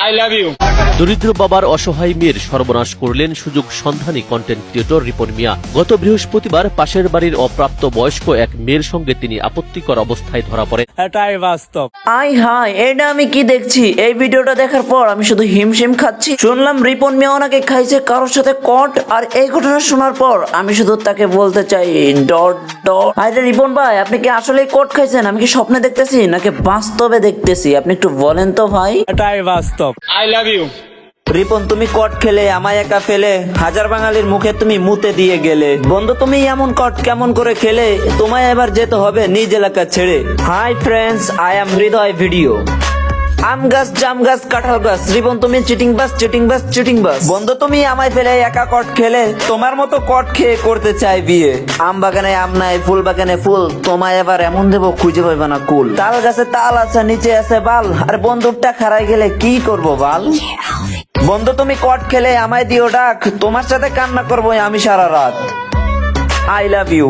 I love you. দরিদ্র বাবার অসহায় মেয়ের সর্বনাশ করলেন সুযোগ সন্ধানী কন্টেন্ট ক্রিয়েটর রিপন মিয়া। গত বৃহস্পতিবার পাশের বাড়ির অপ্রাপ্ত বয়স্ক এক মেয়ের সঙ্গে তিনি আপত্তিকর অবস্থায় ধরা পড়ে। এটাই বাস্তব। আই হাই, এটা আমি কি দেখছি? এই ভিডিওটা দেখার পর আমি শুধু হিমশিম খাচ্ছি। শুনলাম রিপন মিয়া ওনাকে খাইছে কারোর সাথে কট, আর এই ঘটনা শোনার পর আমি শুধু তাকে বলতে চাই ডট ডট। আরে রিপন ভাই, আপনি কি আসলে কট খাইছেন? আমি কি স্বপ্নে দেখতেছি নাকি বাস্তবে দেখতেছি? আপনি একটু বলেন তো ভাই। এটাই বাস্তব। I love you. রিপন, তুমি কট খেলে আমায় একা ফেলে হাজার বাঙালির মুখে তুমি মুতে দিয়ে গেলে। বন্ধু, তুমি এমন কট কেমন করে খেলে? তোমায় এবার যেতে হবে নিজ এলাকা ছেড়ে। Hi friends, I am Hriday video. আম গাছ, জাম গাছ, কাঁঠাল গাছ। রিপন, তুমি চিটিং বাস, চিটিং বাস, চিটিং বাস। বন্ধু, তুমি আমায় ফেলে একা কট খেলে তোমার মতো কট খেয়ে করতে চাই বিয়ে। আম বাগানে আম নাই, ফুল বাগানে ফুল, তোমায় এবার এমন দেবো খুঁজে পাইবে না কুল। তাল গাছে তাল আছে, নিচে আছে বাল, আর বন্দুকটা খারাই গেলে কি করবো বাল? বন্ধু, তুমি কট খেলে আমায় দিও ডাক, তোমার সাথে কান্না করবো আমি সারা রাত। I love you.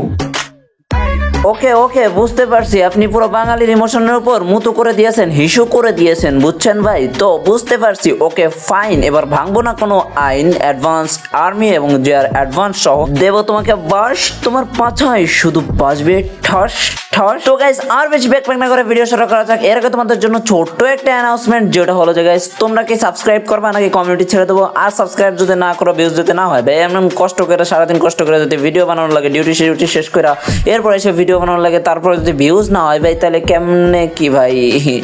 ওকে ওকে, বুঝতে পারছি আপনি পুরো বাঙালির ইমোশনের উপর মুতো করে দিয়েছেন, হিসু করে দিয়েছেন, বুঝছেন ভাই? তো বুঝতে পারছি, ওকে ফাইন। এবার ভাঙবো না কোনো আইন। অ্যাডভান্স আর্মি এবং জেআর অ্যাডভান্স সহ দেবো তোমাকে বাস, তোমার পাছায় শুধু বাজবে ঠাস ঠাস। তো গাইস, আর বেশি ব্যাকপ্যাক না করে ভিডিও শুরু করা যাক। এর আগে তোমাদের জন্য ছোট্ট একটা অ্যানাউন্সমেন্ট, যেটা হলো যে গাইস, তোমরা কি সাবস্ক্রাইব করবা নাকি কমিউনিটি ছেড়ে দেবো? আর সাবস্ক্রাইব যদি না করো, ভিউজ যদি না হয় ভাই, এমন কষ্ট করে সারাদিন কষ্ট করে যদি ভিডিও বানানো লাগে, ডিউটি শেষ করে এরপরে এসে ভিডিও বানানো লাগে, তারপরে যদি ভিউজ না হয় ভাই, তাহলে কেমনে কি ভাই,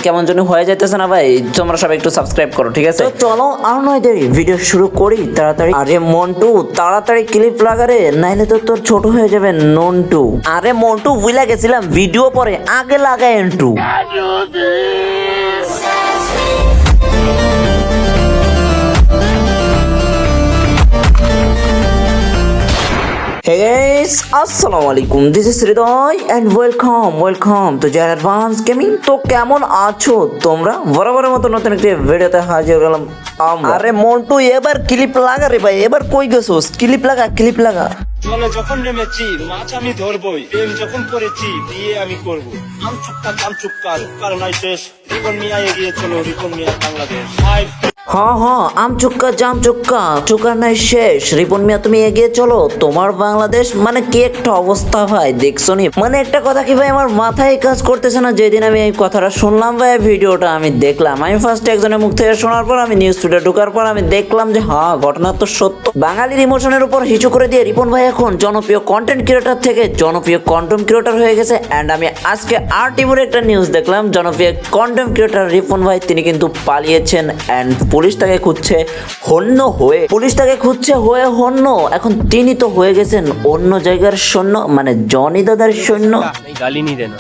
কেমন যেন হয়ে যাইতেছে না ভাই? তোমরা সবাই একটু সাবস্ক্রাইব করো, ঠিক আছে? তো চলো আর নয় দেরি, ভিডিও শুরু করি তাড়াতাড়ি। আরে মন্টু, তাড়াতাড়ি ক্লিপ লাগারে, নাইলে তো তোর ছোট হয়ে যাবে নন্টু। আরে মন্টু, ভুলে গেছিলাম, ভিডিও পরে আগে লাগাই এন্টু। Hey guys, আসসালামু আলাইকুম, this is Hridoy and welcome to JR advance gaming. তো কেমন আছো তোমরা? বরাবরের মতো নতুন একটি ভিডিওতে হাজির হলাম আমরা। আরে মন্টু, এবার ক্লিপ লাগা রে ভাই, এবার কই গেছোস? ক্লিপ লাগা। চলে যখন নেমেছি মাছ আমি ধরবই, প্রেম যখন করেছি বিয়ে আমি করব। আম চুক্কা কারণ শেষ। রিপন মিয়া এগিয়ে চলো, রিপন মিয়া বাংলাদেশ। হ্যাঁ, আম চুক্কা জাম চুক্কা, চুকার নাই শেষ। রিপন মিয়া তুমি এগিয়ে চলো, তোমার বাংলাদেশ। মানে কি একটা অবস্থা ভাই, দেখছো নি? মানে একটা কথা কি ভাই, আমার মাথায় কাজ করতেছে না। যেদিন আমি এই কথাটা শুনলাম ভাই, ভিডিওটা আমি দেখলাম, আমি ফার্স্ট একজনের মুখ থেকে শোনার পর আমি নিউজ ফিডে ঢোকার পর আমি দেখলাম যে হ্যাঁ, ঘটনা তো সত্য। বাঙালির ইমোশনের উপর হিচু করে দিয়ে রিপন ভাই এখন জনপ্রিয় কন্টেন্ট ক্রিয়েটর থেকে জনপ্রিয় কন্টেন্ট ক্রিয়েটর হয়ে গেছে। এন্ড আমি আজকে আর টিভির একটা নিউজ দেখলাম, জনপ্রিয় কন্টেন্ট ক্রিয়েটর রিপন ভাই তিনি কিন্তু পালিয়েছেন। এন্ড পুলিশ তাকে খুঁজছে হন্য হয়ে, হন্য। এখন তিনি তো হয়ে গেছেন অন্য জায়গার সৈন্য, মানে জনি দাদার সৈন্য। গালি নি দেনা,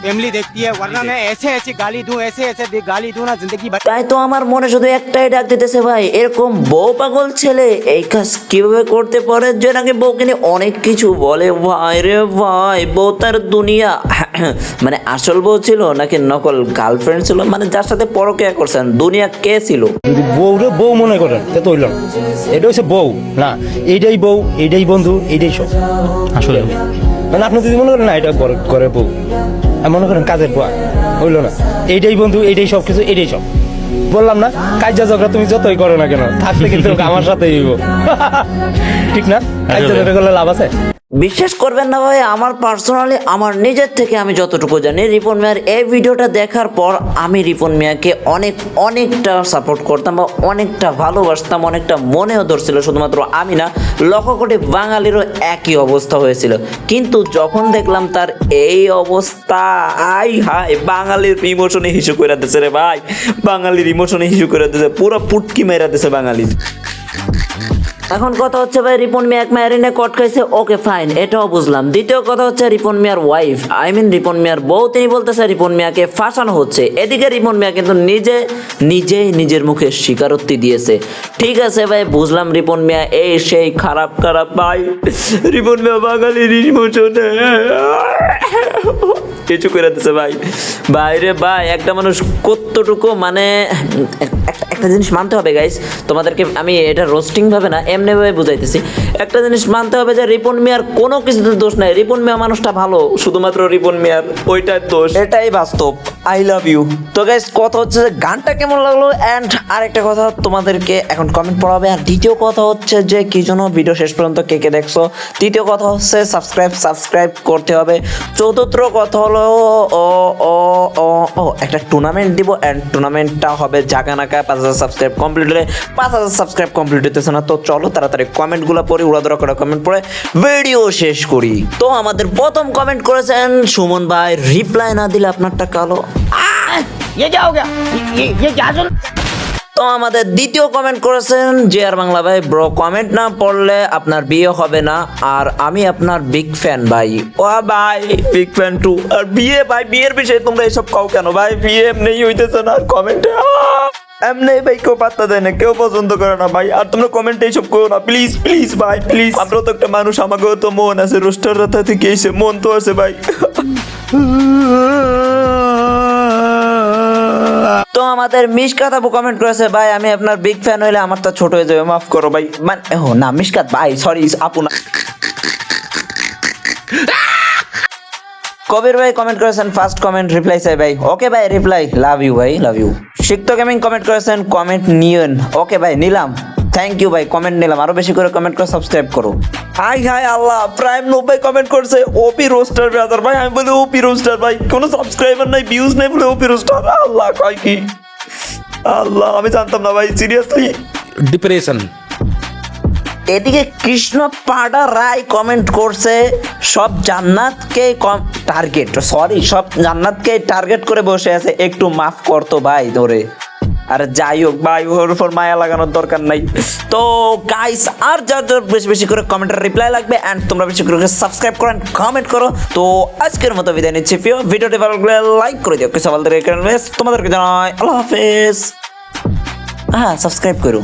फैमिली देखती है, वरना मैं ऐसे गाली दूं, ऐसे गाली दूं ना, जिंदगी भर। তাই তো আমার মনে শুধু একটাই ডাক দিতেছে ভাই, এরকম বউ পাগল ছেলে এই কাজ কিভাবে করতে পারে? যে নাকি বউকে নিয়ে অনেক কিছু বলে। ভাই রে ভাই, বউ তার দুনিয়া। মানে আসল বউ ছিল নাকি নকল গার্লফ্রেন্ড ছিল? মানে যার সাথে পরকীয়া করছেন, দুনিয়া কে ছিল? যদি বউ মনে করেন তো হইল না, এটা হচ্ছে বউ না, এইটাই বউ, এইটাই বন্ধু, এইটাই সব আসলে। মানে আপনি যদি মনে করেন না এটা করে বউ, আর মনে করেন কাজের বউ, হইল না। এইটাই বন্ধু, এইটাই সব কিছু, এইটাই সব। বললাম না, কাজা ঝগড়া তুমি যতই করো না কেন, থাকতে কিন্তু আমার সাথেই হইব। ঠিক না? কাজা ঝগড়া করলে লাভ আছে? বিশ্বাস করবেন না ভাই, আমার পার্সোনালি আমার নিজের থেকে আমি যতটুকু জানি, রিপন মিয়ার এই ভিডিওটা দেখার পর আমি রিপন মিয়াকে অনেকটা সাপোর্ট করতাম বা অনেকটা ভালোবাসতাম, অনেকটা মনেও ধরছিল। শুধুমাত্র আমি না, লক্ষ কোটি বাঙালিরও একই অবস্থা হয়েছিল। কিন্তু যখন দেখলাম তার এই অবস্থা, আই হাই, বাঙালির ইমোশনে হিসু করে দিছে রে ভাই, বাঙালির ইমোশনে হিসু করে দিছে, পুরো পুটকি মেরা দিছে বাঙালির। এখন কথা হচ্ছে ভাই, রিপন মিয়া এক ম্যারিনে কট খাইছে, ওকে ফাইন, এটাও বুঝলাম। দ্বিতীয় কথা হচ্ছে রিপন মিয়ার ওয়াইফ, রিপন মিয়ার বউ, তিনি বলতেছে রিপন মিয়াকে ফাঁসানো হচ্ছে। এদিকে রিপন মিয়া কিন্তু নিজের মুখে স্বীকারোক্তি দিয়েছে। ঠিক আছে ভাই, বুঝলাম রিপন মিয়া এই সেই খারাপ ভাই, রিপন মিয়া বাঙালির ইমোশনে কিছু করে দিচ্ছে ভাই। বাইরে ভাই, একটা মানুষ কতটুকু, মানে একটা জিনিস মানতে হবে গাইস, তোমাদেরকে আমি এটা রোস্টিং ভাবে না, এমনি ভাবে বুঝাইতেছি। একটা জিনিস মানতে হবে যে রিপন মিয়ার কোনো কিছুতে দোষ নাই। রিপন মিয়া মানুষটা ভালো, শুধুমাত্র রিপন মিয়ার ওইটার দোষ, এটাই বাস্তব। I love you. তো গাইস কথা হচ্ছে যে গানটা কেমন লাগলো, অ্যান্ড আরেকটা কথা তোমাদেরকে এখন কমেন্ট পড়াবে। আর দ্বিতীয় কথা হচ্ছে যে কি জন্য ভিডিও শেষ পর্যন্ত কে কে দেখছো। তৃতীয় কথা হচ্ছে সাবস্ক্রাইব করতে হবে। চতুর্থ কথা হলো ও ও ও ও একটা টুর্নামেন্ট দিব, অ্যান্ড টুর্নামেন্টটা হবে জাগানাকা। 5000 সাবস্ক্রাইব কমপ্লিট হলে 5000 সাবস্ক্রাইব কমপ্লিট হতেছে না। তো চলো তাড়াতাড়ি কমেন্টগুলো পড়ি, উড়াদুরা করে কমেন্ট পড়ে ভিডিও শেষ করি। তো আমাদের প্রথম কমেন্ট করেছেন সুমন ভাই, রিপ্লাই না দিলে আপনারটা কালো। ये क्या हो गया ये क्या सुन। তো আমাদের দ্বিতীয় কমেন্ট করেছেন জেআর বাংলা ভাই, ব্রো কমেন্ট না পড়লে আপনার বিয়ে হবে না, আর আমি আপনার বিগ ফ্যান ভাই। ও ভাই বিগ ফ্যান টু। আর বিয়ে ভাই, বিয়ের বিষয়ে তোমরা এসব কাও কেন ভাই? বিয়ে এমনি হইতেছে না, আর কমেন্টে এমনি ভাই কেউ পাত্তা দেয় না, কেউ পছন্দ করে না ভাই। আর তোমরা কমেন্টে এইসব করো না প্লিজ প্লিজ ভাই প্লিজ। আমরা তো একটা মানুষ, আমাকেও তো মন আছে, রোস্টার রাতা থেকে এসে মন তো আছে ভাই। তো আমাদের মিশকাত আপু কমেন্ট করেছে, ভাই আমি আপনার বিগ ফ্যান হইলে আমার তো ছোট হয়ে যাবে, মাফ করো ভাই। মানে ও না মিশকাত ভাই, সরি আপু না। কবির ভাই কমেন্ট করেছেন, ফার্স্ট কমেন্ট রিপ্লাই চাই ভাই। ওকে ভাই রিপ্লাই, লাভ ইউ ভাই, লাভ ইউ। সিক্ত গেমিং কমেন্ট করেছেন, কমেন্ট নিয়েন। ওকে ভাই নিলাম, থ্যাংক ইউ ভাই, কমেন্ট নিলাম। আরো বেশি করে কমেন্ট করে সাবস্ক্রাইব করো। হাই হাই আল্লাহ, প্রাইম 90 কমেন্ট করছে, ওপি রোস্টার ব্রাদার ভাই। আমি বলি ওপি রোস্টার ভাই, কোনো সাবস্ক্রাইবার নাই, ভিউজ নাই বলে ওপি রোস্টার। আল্লাহ কয় কি, আল্লাহ আমি জানতাম না ভাই, সিরিয়াসলি। ডিপ্রেশন। এদিকে কৃষ্ণ পাড়া রায় কমেন্ট করছে, সব জান্নাতকে সব জান্নাতকে টার্গেট করে বসে আছে, একটু মাফ করতো ভাই ধরে। আর যাই হোক ভাই, ওর উপর মায়া লাগানোর দরকার নাই। তো গাইস আর যার যার বেশি বেশি করে কমেন্টের রিপ্লাই লাগবে, অ্যান্ড তোমরা বেশি করে সাবস্ক্রাইব করো, কমেন্ট করো। তো আজকের মতো বিদায় নিচ্ছি। ভিডিওটি ভালো লাগলে লাইক করে দিও, কিছু তোমাদেরকে জানাই আল্লাহ হাফেজ। হ্যাঁ সাবস্ক্রাইব করো।